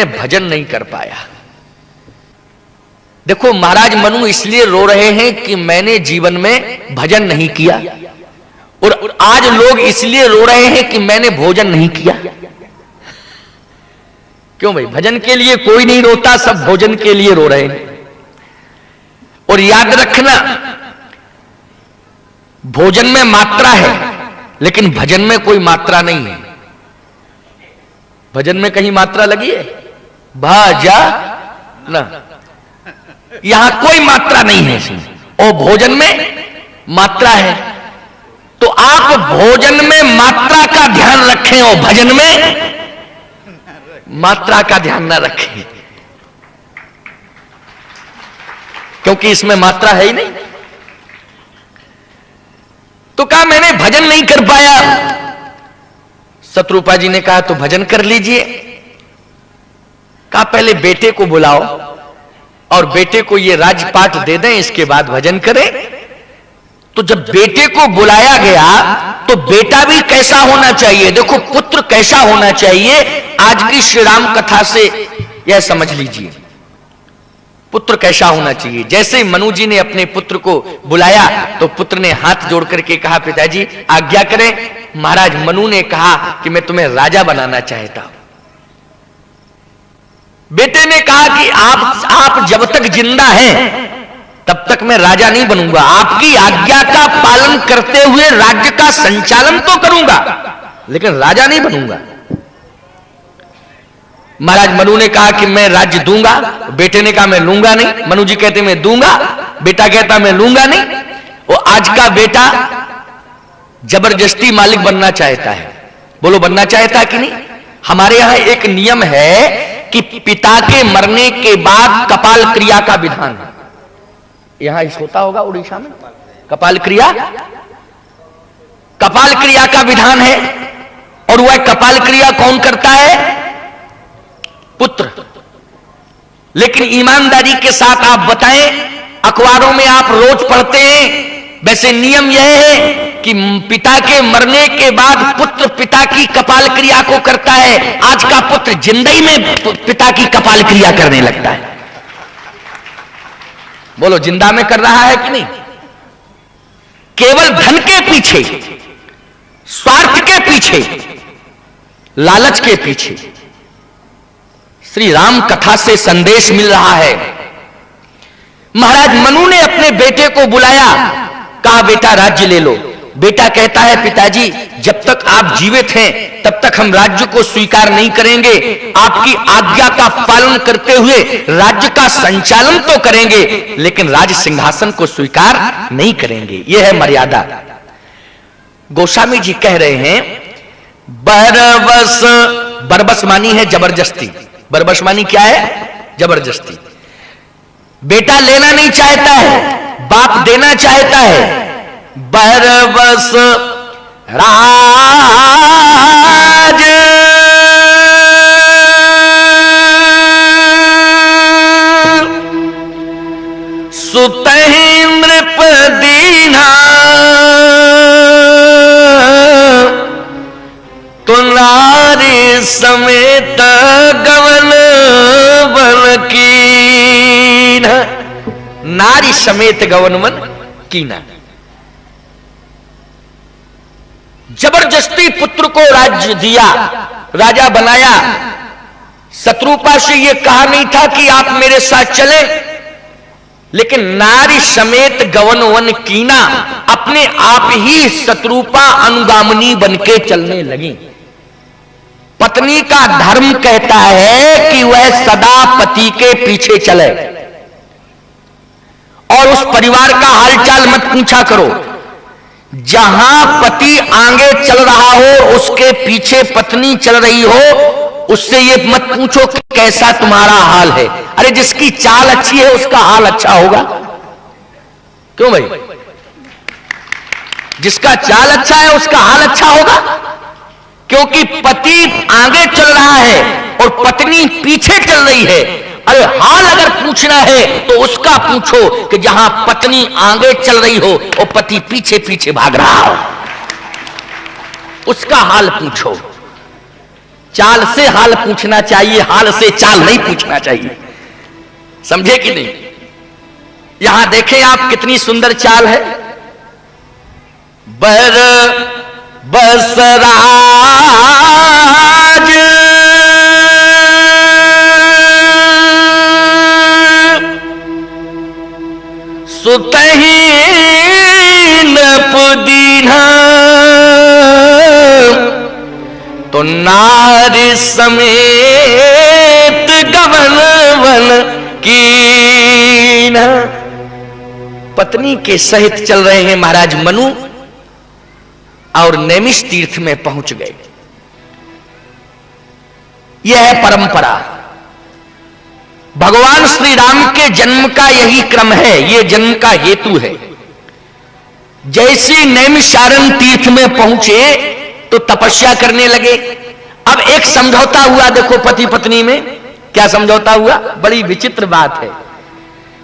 में भजन नहीं कर पाया। देखो महाराज मनु इसलिए रो रहे हैं कि मैंने जीवन में भजन नहीं किया, और आज लोग इसलिए रो रहे हैं कि मैंने भोजन नहीं किया। क्यों भाई? भजन के लिए कोई नहीं रोता, सब भोजन के लिए रो रहे हैं। और याद रखना, भोजन में मात्रा है लेकिन भजन में कोई मात्रा नहीं है। भजन में कहीं मात्रा लगी है? भाजा ना, यहां कोई मात्रा नहीं है इसमें, और भोजन में मात्रा है। तो आप भोजन में मात्रा का ध्यान रखें और भजन में मात्रा का ध्यान ना रखें, क्योंकि इसमें मात्रा है ही नहीं। तो कहा मैंने भजन नहीं कर पाया। शत्रुपा जी ने कहा तो भजन कर लीजिए। कहा पहले बेटे को बुलाओ और बेटे को ये राजपाट दे दें, इसके बाद भजन करें। तो जब बेटे को बुलाया गया तो बेटा भी कैसा होना चाहिए? देखो पुत्र कैसा होना चाहिए, आज की श्री राम कथा से यह समझ लीजिए। पुत्र कैसा होना चाहिए? जैसे ही मनु जी ने अपने पुत्र को बुलाया तो पुत्र ने हाथ जोड़ करके कहा पिताजी आज्ञा करें। महाराज मनु ने कहा कि मैं तुम्हें राजा बनाना चाहता हूं। बेटे ने कहा कि आप जब तक जिंदा हैं तब तक मैं राजा नहीं बनूंगा, आपकी आज्ञा का पालन करते हुए राज्य का संचालन तो करूंगा लेकिन राजा नहीं बनूंगा। महाराज मनु ने कहा कि मैं राज्य दूंगा, बेटे ने कहा मैं लूंगा नहीं। मनु जी कहते मैं दूंगा, बेटा कहता मैं लूंगा नहीं। वो आज का बेटा जबरदस्ती मालिक बनना चाहता है। बोलो बनना चाहता है कि नहीं? हमारे यहां एक नियम है कि पिता के मरने के बाद कपाल क्रिया का विधान है। यहां इस होता होगा उड़ीसा में कपाल क्रिया का विधान है। और वह कपाल क्रिया कौन करता है? पुत्र। लेकिन ईमानदारी के साथ आप बताएं, अखबारों में आप रोज पढ़ते हैं, वैसे नियम यह है कि पिता के मरने के बाद पुत्र पिता की कपाल क्रिया को करता है। आज का पुत्र जिंदगी में पिता की कपाल क्रिया करने लगता है। बोलो जिंदा में कर रहा है कि नहीं? केवल धन के पीछे, स्वार्थ के पीछे, लालच के पीछे। श्री राम कथा से संदेश मिल रहा है। महाराज मनु ने अपने बेटे को बुलाया, कहा बेटा राज्य ले लो। बेटा कहता है पिताजी जब तक आप जीवित हैं तब तक हम राज्य को स्वीकार नहीं करेंगे, आपकी आज्ञा का पालन करते हुए राज्य का संचालन तो करेंगे लेकिन राज सिंहासन को स्वीकार नहीं करेंगे। यह है मर्यादा। गोस्वामी जी कह रहे हैं बरबस, बरबस मानी है जबरदस्ती। बरबस मानी क्या है? जबरदस्ती। बेटा लेना नहीं चाहता है, बाप देना चाहता है। बरबस राज सुतहि नृप दीना तो नारी समेत गवन बन कीना। नारी समेत गवन मन कीना। जबरदस्ती पुत्र को राज्य दिया, राजा बनाया। शत्रुपा से यह कहा नहीं था कि आप मेरे साथ चले, लेकिन नारी समेत गवन वन कीना, अपने आप ही शत्रुपा अनुगामिनी बनके चलने लगी। पत्नी का धर्म कहता है कि वह सदा पति के पीछे चले और उस परिवार का हालचाल मत पूछा करो। जहां पति आगे चल रहा हो उसके पीछे पत्नी चल रही हो, उससे ये मत पूछो कि कैसा तुम्हारा हाल है। अरे जिसकी चाल अच्छी है उसका हाल अच्छा होगा। क्यों भाई? जिसका चाल अच्छा है उसका हाल अच्छा होगा, क्योंकि पति आगे चल रहा है और पत्नी पीछे चल रही है। अरे हाल अगर पूछना है तो उसका पूछो कि जहां पत्नी आगे चल रही हो और पति पीछे पीछे भाग रहा हो, उसका हाल पूछो। चाल से हाल पूछना चाहिए, हाल से चाल नहीं पूछना चाहिए। समझे कि नहीं? यहां देखें आप, कितनी सुंदर चाल है। बर बसराज सुतहीन पुदीना तो नारी समेत गवन वन की न। पत्नी के सहित चल रहे हैं महाराज मनु और नैमिष तीर्थ में पहुंच गए। यह है परंपरा। भगवान श्री राम के जन्म का यही क्रम है, यह जन्म का हेतु है। जैसे नैमिषारण्य तीर्थ में पहुंचे तो तपस्या करने लगे। अब एक समझौता हुआ, देखो पति पत्नी में क्या समझौता हुआ, बड़ी विचित्र बात है।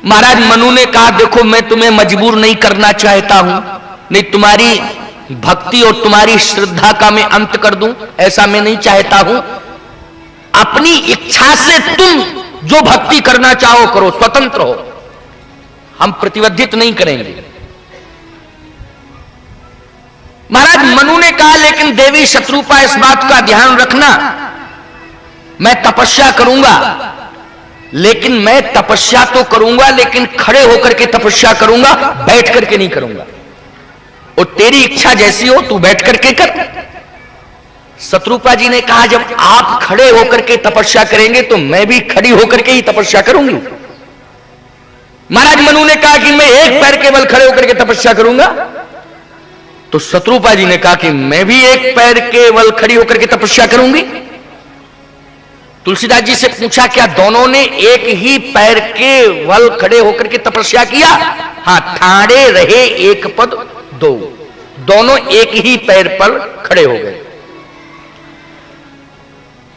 महाराज मनु ने कहा देखो मैं तुम्हें मजबूर नहीं करना चाहता हूं, नहीं तुम्हारी भक्ति और तुम्हारी श्रद्धा का मैं अंत कर दूं, ऐसा मैं नहीं चाहता हूं। अपनी इच्छा से तुम जो भक्ति करना चाहो करो, स्वतंत्र हो, हम प्रतिबंधित नहीं करेंगे। महाराज मनु ने कहा लेकिन देवी शत्रुपा इस बात का ध्यान रखना, मैं तपस्या करूंगा, लेकिन मैं तपस्या तो करूंगा लेकिन खड़े होकर के तपस्या करूंगा, बैठ करके नहीं करूंगा। और तेरी इच्छा जैसी हो तू बैठ करके कर। शत्रुपा जी ने कहा जब आप खड़े होकर के तपस्या करेंगे तो मैं भी खड़ी होकर के ही तपस्या करूंगी। महाराज मनु ने कहा कि मैं एक पैर केवल खड़े होकर के तपस्या करूंगा, तो शत्रुपा जी ने कहा कि मैं भी एक पैर केवल खड़ी होकर के तपस्या करूंगी। तुलसीदास जी से पूछा क्या दोनों ने एक ही पैर केवल खड़े होकर के तपस्या किया? हाँ, ठाड़े रहे एक पद दो, दोनों एक ही पैर पर खड़े हो गए।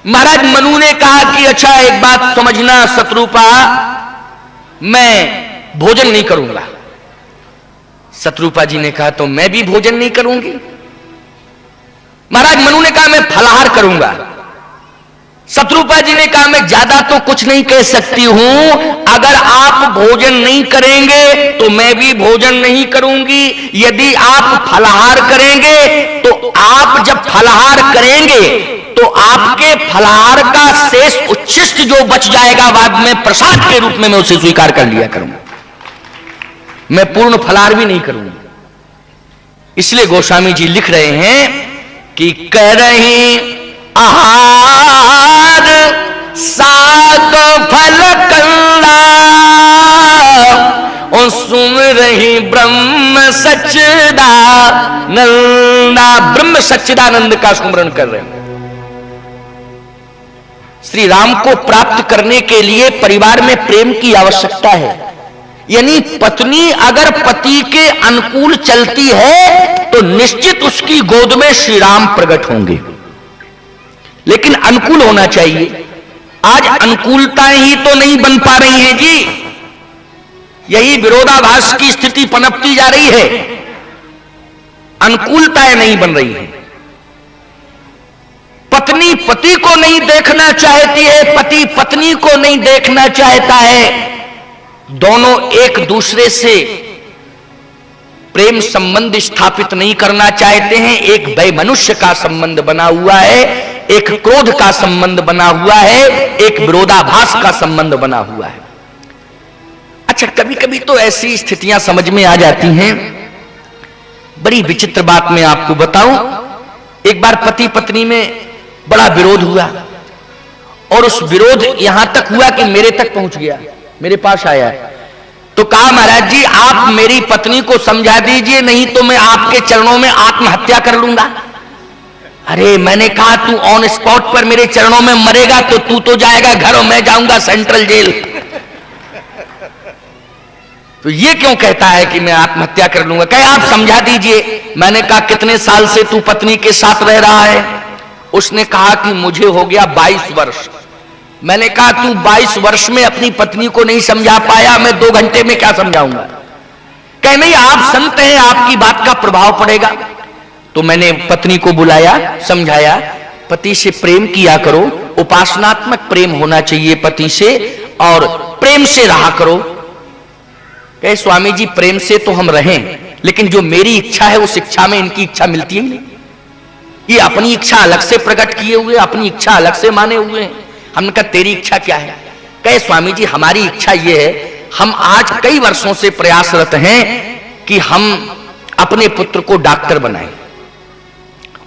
महाराज मनु ने कहा कि अच्छा एक बात समझना शत्रुपा, मैं भोजन नहीं करूंगा। शत्रुपा जी ने कहा तो मैं भी भोजन नहीं करूंगी। महाराज मनु ने कहा मैं फलाहार करूंगा। शत्रुपा जी ने कहा मैं ज्यादा तो कुछ नहीं कह सकती हूं, अगर आप भोजन नहीं करेंगे तो मैं भी भोजन नहीं करूंगी। यदि आप फलाहार करेंगे तो आप जब फलाहार करेंगे तो आपके फलाहार का शेष उच्छिष्ट जो बच जाएगा बाद में प्रसाद के रूप में मैं उसे स्वीकार कर लिया करूंगा, मैं पूर्ण फलाहार भी नहीं करूंगा। इसलिए गोस्वामी जी लिख रहे हैं कि कह रही आहार साग फल कंदा और सुन रही ब्रह्म सच्चिदानंदा। ब्रह्म सच्चिदानंद का स्मरण कर रहे हैं। श्री राम को प्राप्त करने के लिए परिवार में प्रेम की आवश्यकता है। यानी पत्नी अगर पति के अनुकूल चलती है तो निश्चित उसकी गोद में श्री राम प्रकट होंगे, लेकिन अनुकूल होना चाहिए। आज अनुकूलताएं ही तो नहीं बन पा रही हैं जी, यही विरोधाभास की स्थिति पनपती जा रही है, अनुकूलताएं नहीं बन रही हैं। पत्नी पति को नहीं देखना चाहती है, पति पत्नी को नहीं देखना चाहता है, दोनों एक दूसरे से प्रेम संबंध स्थापित नहीं करना चाहते हैं। एक वैमनुष्य का संबंध बना हुआ है, एक क्रोध का संबंध बना हुआ है, एक विरोधाभास का संबंध बना हुआ है। अच्छा, कभी कभी तो ऐसी स्थितियां समझ में आ जाती हैं। बड़ी विचित्र बात मैं आपको बताऊं, एक बार पति पत्नी में बड़ा विरोध हुआ और उस विरोध यहां तक हुआ कि मेरे तक पहुंच गया, मेरे पास आया। तो कहा महाराज जी आप मेरी पत्नी को समझा दीजिए, नहीं तो मैं आपके चरणों में आत्महत्या कर लूंगा। अरे मैंने कहा तू ऑन स्पॉट पर मेरे चरणों में मरेगा तो तू तो जाएगा घर और मैं जाऊंगा सेंट्रल जेल। तो ये क्यों कहता है कि मैं आत्महत्या कर लूंगा? कहे आप समझा दीजिए। मैंने कहा कितने साल से तू पत्नी के साथ रह रहा है? उसने कहा कि मुझे हो गया 22 वर्ष। मैंने कहा तू 22 वर्ष में अपनी पत्नी को नहीं समझा पाया, मैं 2 घंटे में क्या समझाऊंगा? कहे नहीं आप संत हैं, आपकी बात का प्रभाव पड़ेगा। तो मैंने पत्नी को बुलाया, समझाया। पति से प्रेम किया करो, उपासनात्मक प्रेम होना चाहिए पति से, और प्रेम से रहा करो। कहे स्वामी जी प्रेम से तो हम रहें, लेकिन जो मेरी इच्छा है उस इच्छा में इनकी इच्छा मिलती है नहीं। ये अपनी इच्छा अलग से प्रकट किए हुए, अपनी इच्छा अलग से माने हुए हैं। हमने कहा तेरी इच्छा क्या है? कहे स्वामी जी हमारी इच्छा ये है, हम आज कई वर्षों से प्रयासरत हैं कि हम अपने पुत्र को डॉक्टर बनाएं।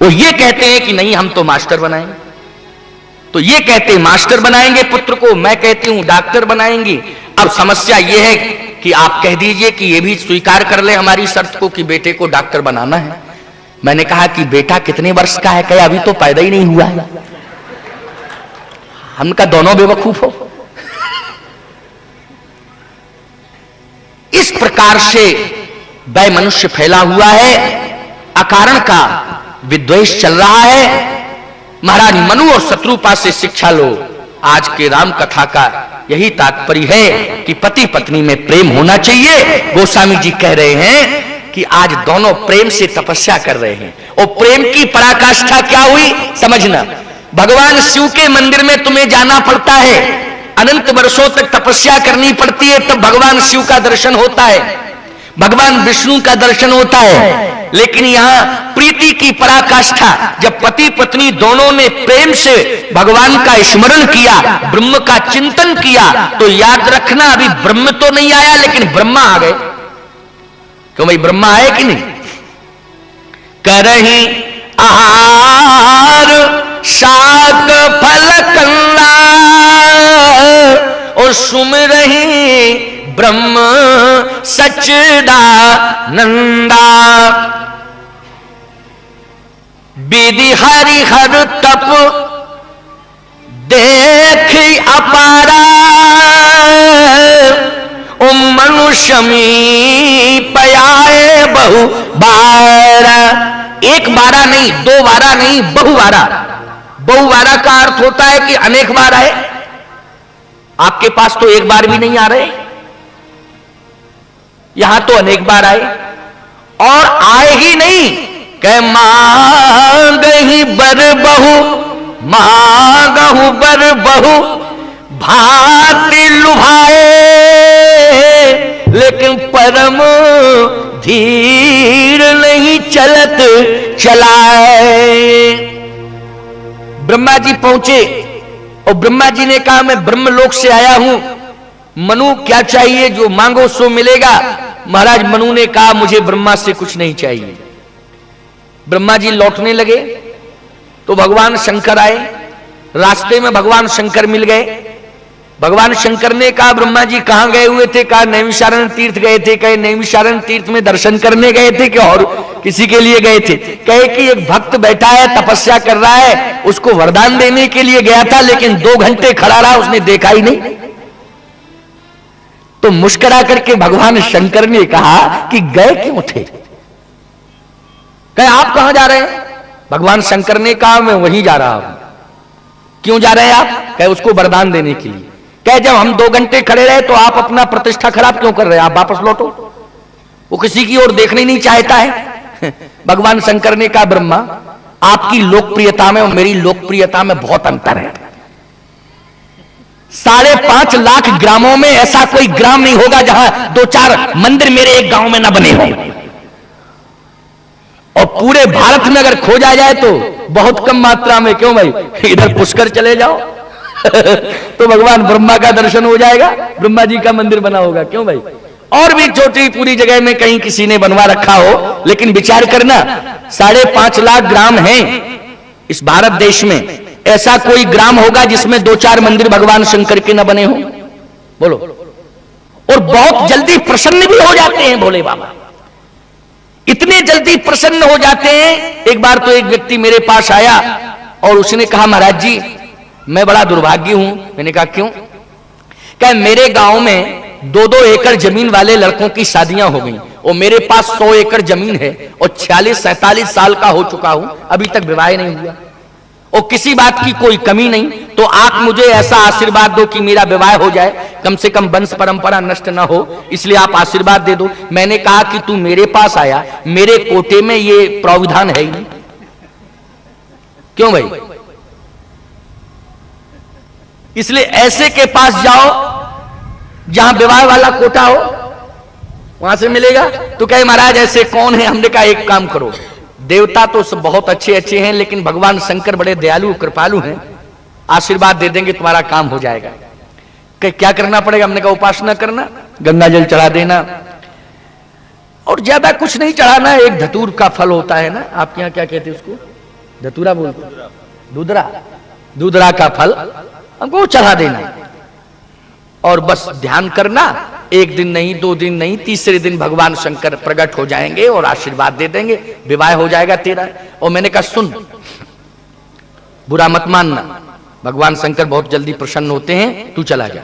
वो ये कहते हैं कि नहीं हम तो मास्टर बनाएंगे, तो ये कहते हैं मास्टर बनाएंगे पुत्र को, मैं कहती हूं डॉक्टर बनाएंगे। अब समस्या ये है कि आप कह दीजिए कि ये भी स्वीकार कर ले हमारी शर्त को कि बेटे को डॉक्टर बनाना है। मैंने कहा कि बेटा कितने वर्ष का है? कहे अभी तो पैदा ही नहीं हुआ है। हमने कहा दोनों बेवकूफ हो। इस प्रकार से वह मनुष्य फैला हुआ है, अकारण का विद्वेष चल रहा है। महाराज मनु और शत्रुपा से शिक्षा लो। आज के राम कथा का यही तात्पर्य है कि पति पत्नी में प्रेम होना चाहिए। गोस्वामी जी कह रहे हैं कि आज दोनों प्रेम से तपस्या कर रहे हैं, और प्रेम की पराकाष्ठा क्या हुई समझना। भगवान शिव के मंदिर में तुम्हें जाना पड़ता है, अनंत वर्षों तक तपस्या करनी पड़ती है, तब भगवान शिव का दर्शन होता है, भगवान विष्णु का दर्शन होता है। लेकिन यहां प्रीति की पराकाष्ठा जब पति पत्नी दोनों ने प्रेम से भगवान का स्मरण किया, ब्रह्म का चिंतन किया, तो याद रखना अभी ब्रह्म तो नहीं आया लेकिन ब्रह्मा आ गए। क्यों भाई ब्रह्मा आए कि नहीं? करही आहार शाक फल कंदा और सुमिरहि ब्रह्म सच्चिदानंदा। विधि हरि हर तप देख अपारा मनुष्य में पयाए बहु बारा। एक बारा नहीं, दो बारा नहीं, बहुबारा। बहुबारा का अर्थ होता है कि अनेक बार आए। आपके पास तो एक बार भी नहीं आ रहे, यहां तो अनेक बार आए, और आए ही नहीं कह मांग ही बर बहु, मांगहु बर बहु भांति लुभाए, लेकिन परम धीर नहीं चलत चलाए। ब्रह्मा जी पहुंचे और ब्रह्मा जी ने कहा मैं ब्रह्मलोक से आया हूं, मनु क्या चाहिए? जो मांगो सो मिलेगा। महाराज मनु ने कहा मुझे ब्रह्मा से कुछ नहीं चाहिए। ब्रह्मा जी लौटने लगे तो भगवान शंकर आए, रास्ते में भगवान शंकर मिल गए। भगवान शंकर ने कहा ब्रह्मा जी कहां गए हुए थे? कहा नैमिषारण्य तीर्थ गए थे। कहे नैमिषारण्य तीर्थ में दर्शन करने गए थे कि और किसी के लिए गए थे? कहे कि एक भक्त बैठा है तपस्या कर रहा है, उसको वरदान देने के लिए गया था, लेकिन 2 घंटे खड़ा रहा, उसने देखा ही नहीं। तो मुस्कुरा करके भगवान शंकर ने कहा कि गए क्यों थे? कहे आप कहां जा रहे हैं? भगवान शंकर ने कहा मैं वहीं जा रहा हूं। क्यों जा रहे हैं आप? कहे उसको वरदान देने के लिए। कहे जब हम 2 घंटे खड़े रहे तो आप अपना प्रतिष्ठा खराब क्यों कर रहे हैं? आप वापस लौटो। वो किसी की ओर देखना ही नहीं चाहता है। भगवान शंकर ने कहा ब्रह्मा आपकी लोकप्रियता में और मेरी लोकप्रियता में बहुत अंतर है। 5.5 लाख ग्रामों में ऐसा कोई ग्राम नहीं होगा जहां 2-4 मंदिर मेरे एक गांव में ना बने हों, और पूरे भारत में अगर खोजा जाए तो बहुत कम मात्रा में। क्यों भाई? इधर पुष्कर चले जाओ तो भगवान ब्रह्मा का दर्शन हो जाएगा, ब्रह्मा जी का मंदिर बना होगा। क्यों भाई? और भी छोटी पूरी जगह में कहीं किसी ने बनवा रखा हो, लेकिन विचार करना 5.5 लाख ग्राम हैं इस भारत देश में, ऐसा कोई ग्राम होगा जिसमें 2-4 मंदिर भगवान शंकर के न बने हो? बोलो। और बहुत जल्दी प्रसन्न भी हो जाते हैं भोले बाबा, इतने जल्दी प्रसन्न हो जाते हैं। एक बार तो एक व्यक्ति मेरे पास आया और उसने कहा महाराज जी मैं बड़ा दुर्भाग्य हूं। मैंने कहा क्यों? क्या मेरे गांव में 2-2 एकड़ जमीन वाले लड़कों की शादियां हो गई, और मेरे पास 100 एकड़ जमीन है और 46-47 साल का हो चुका हूं, अभी तक विवाह नहीं हुआ, और किसी बात की कोई कमी नहीं। तो आप मुझे ऐसा आशीर्वाद दो कि मेरा विवाह हो जाए, कम से कम वंश परंपरा नष्ट ना हो, इसलिए आप आशीर्वाद दे दो। मैंने कहा कि तू मेरे पास आया, मेरे कोटे में ये प्रावधान है ही नहीं। क्यों भाई? इसलिए ऐसे के पास जाओ जहां विवाह वाला कोटा हो, वहां से मिलेगा। तो कहे महाराज ऐसे कौन है? हमने कहा एक काम करो, देवता तो सब बहुत अच्छे अच्छे हैं, लेकिन भगवान शंकर बड़े दयालु कृपालु हैं, आशीर्वाद दे देंगे, तुम्हारा काम हो जाएगा। कहे क्या करना पड़ेगा? हमने कहा उपासना करना, गंगा जल चढ़ा देना और ज्यादा कुछ नहीं चढ़ाना। एक धतूर का फल होता है ना, आपके यहां क्या कहते हैं उसको? धतूरा बोलते, दूधरा, दूधरा का फल हमको चढ़ा देना और बस ध्यान करना। एक दिन नहीं, 2 दिन नहीं, तीसरे दिन भगवान शंकर प्रकट हो जाएंगे और आशीर्वाद दे देंगे, विवाह हो जाएगा तेरा। और मैंने कहा सुन, बुरा मत मानना, भगवान शंकर बहुत जल्दी प्रसन्न होते हैं, तू चला जा।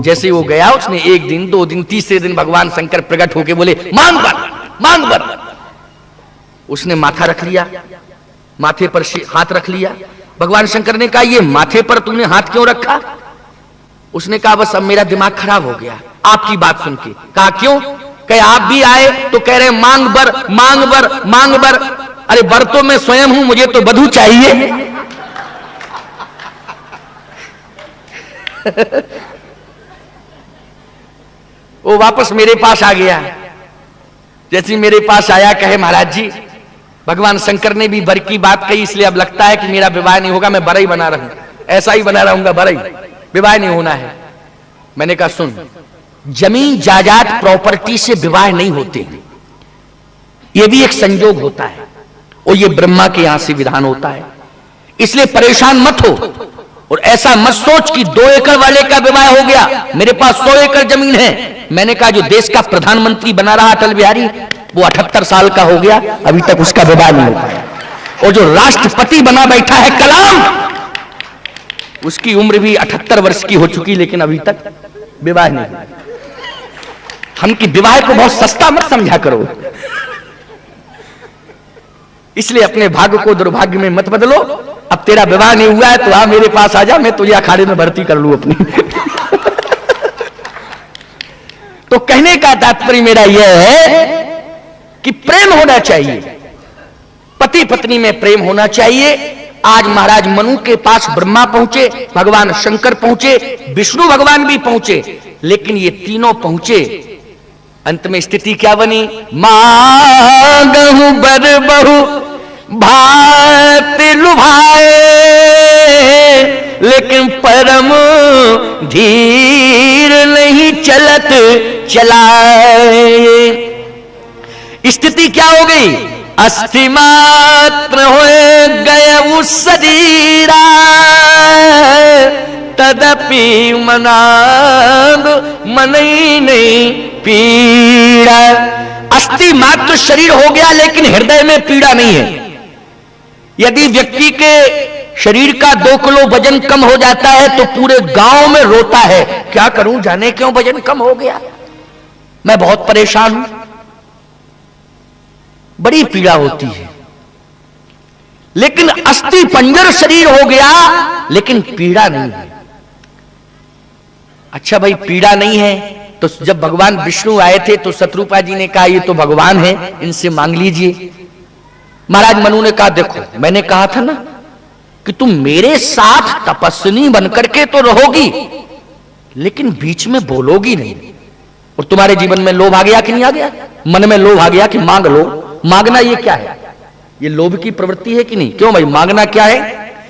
जैसे वो गया, उसने 1 दिन, 2 दिन, तीसरे दिन भगवान शंकर प्रकट होके बोले मांग बर, मांग बर। उसने माथा रख लिया, माथे पर हाथ रख लिया। भगवान शंकर ने कहा ये माथे पर तूने हाथ क्यों रखा? उसने कहा बस अब मेरा दिमाग खराब हो गया आपकी बात सुन के। कहा क्यों? कहे आप भी आए तो कह रहे मांग बर, मांग बर, मांग बर। अरे बर तो मैं स्वयं हूं, मुझे तो बधू चाहिए। वो वापस मेरे पास आ गया। जैसे मेरे पास आया, कहे महाराज जी भगवान शंकर ने भी बर की बात कही, इसलिए अब लगता है कि मेरा विवाह नहीं होगा, मैं बरई बना रहा हूं, ऐसा ही बना रहूंगा, बरई, विवाह नहीं होना है। मैंने कहा सुन, जमीन जायदाद प्रॉपर्टी से विवाह नहीं होते, यह भी एक संयोग होता है और यह ब्रह्मा के यहां से विधान होता है, इसलिए परेशान मत हो और ऐसा मत सोच कि 2 एकड़ वाले का विवाह हो गया, मेरे पास 100 एकड़ जमीन है। मैंने कहा जो देश का प्रधानमंत्री बना रहा अटल बिहारी, वो 78 साल का हो गया, अभी तक उसका विवाह नहीं हो पाया। और जो राष्ट्रपति बना बैठा है कलाम, उसकी उम्र भी 78 वर्ष की हो चुकी, लेकिन अभी तक विवाह नहीं हुआ। हम कि विवाह को बहुत सस्ता मत समझा करो, इसलिए अपने भाग्य को दुर्भाग्य में मत बदलो। अब तेरा विवाह नहीं हुआ है तो आ मेरे पास आ जा, मैं तुझे अखाड़े में भर्ती कर लूं अपनी। तो कहने का तात्पर्य मेरा यह है कि प्रेम होना चाहिए, पति पत्नी में प्रेम होना चाहिए। आज महाराज मनु के पास ब्रह्मा पहुंचे, भगवान शंकर पहुंचे, विष्णु भगवान भी पहुंचे, लेकिन ये तीनों पहुंचे, अंत में स्थिति क्या बनी? मांगहु बर बहु भात लुभाए, लेकिन परम धीर नहीं चलत चलाए। स्थिति क्या हो गई? अस्थि मात्र हो गए उस शरीरा, तदपि मनाब मन ही नहीं पीड़ा। अस्थि मात्र शरीर हो गया, लेकिन हृदय में पीड़ा नहीं है। यदि व्यक्ति के शरीर का 2 किलो वजन कम हो जाता है तो पूरे गांव में रोता है, क्या करूं, जाने क्यों वजन कम हो गया, मैं बहुत परेशान हूं, बड़ी पीड़ा होती है। लेकिन अस्थि पंजर शरीर हो गया, लेकिन पीड़ा नहीं है। अच्छा भाई पीड़ा नहीं है, तो जब भगवान विष्णु आए थे तो शत्रुपा जी ने कहा ये तो भगवान है, इनसे मांग लीजिए। महाराज मनु ने कहा देखो मैंने कहा था ना कि तुम मेरे साथ तपस्विनी बनकर के तो रहोगी, लेकिन बीच में बोलोगी नहीं। और तुम्हारे जीवन में लोभ आ गया कि नहीं आ गया? मन में लोभ आ गया कि मांग लो। मांगना ये क्या है? ये लोभ की प्रवृत्ति है कि नहीं? क्यों भाई, मांगना क्या है?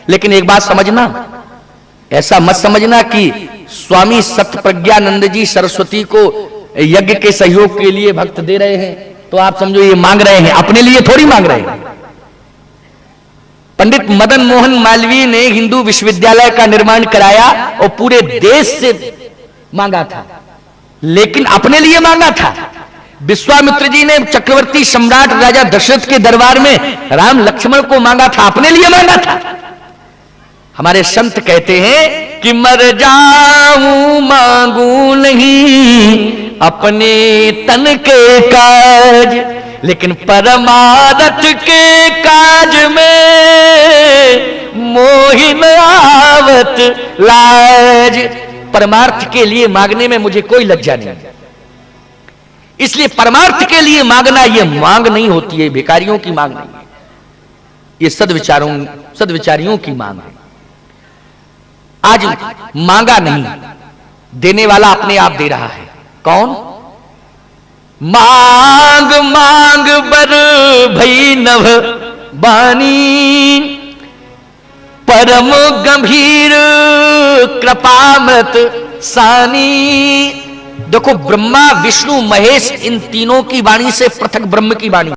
लेकिन एक बात समझना, ऐसा मत समझना कि स्वामी सत्यप्रज्ञानंद जी सरस्वती को यज्ञ के सहयोग के लिए भक्त दे रहे हैं तो आप समझो ये मांग रहे हैं, अपने लिए थोड़ी मांग रहे हैं। पंडित मदन मोहन मालवीय ने हिंदू विश्वविद्यालय का निर्माण कराया और पूरे देश से मांगा था, लेकिन अपने लिए मांगा था। विश्वामित्र जी ने चक्रवर्ती सम्राट राजा दशरथ के दरबार में राम लक्ष्मण को मांगा था, अपने लिए मांगा था। हमारे संत कहते हैं कि मर जाऊं मांगू नहीं अपने तन के काज, लेकिन परमारथ के काज में मोहिन आवत लाज। परमार्थ के लिए मांगने में मुझे कोई लज्जा नहीं, इसलिए परमार्थ के लिए मांगना ये मांग नहीं होती है, भिखारियों की मांग नहीं है, ये सदविचारियों की मांग है। आज मांगा नहीं, देने वाला अपने आप दे रहा है। कौन? मांग मांग बर भई नभ बानी, परम गंभीर कृपामृत सानी। देखो, ब्रह्मा विष्णु महेश इन तीनों की वाणी से पृथक ब्रह्म की वाणी।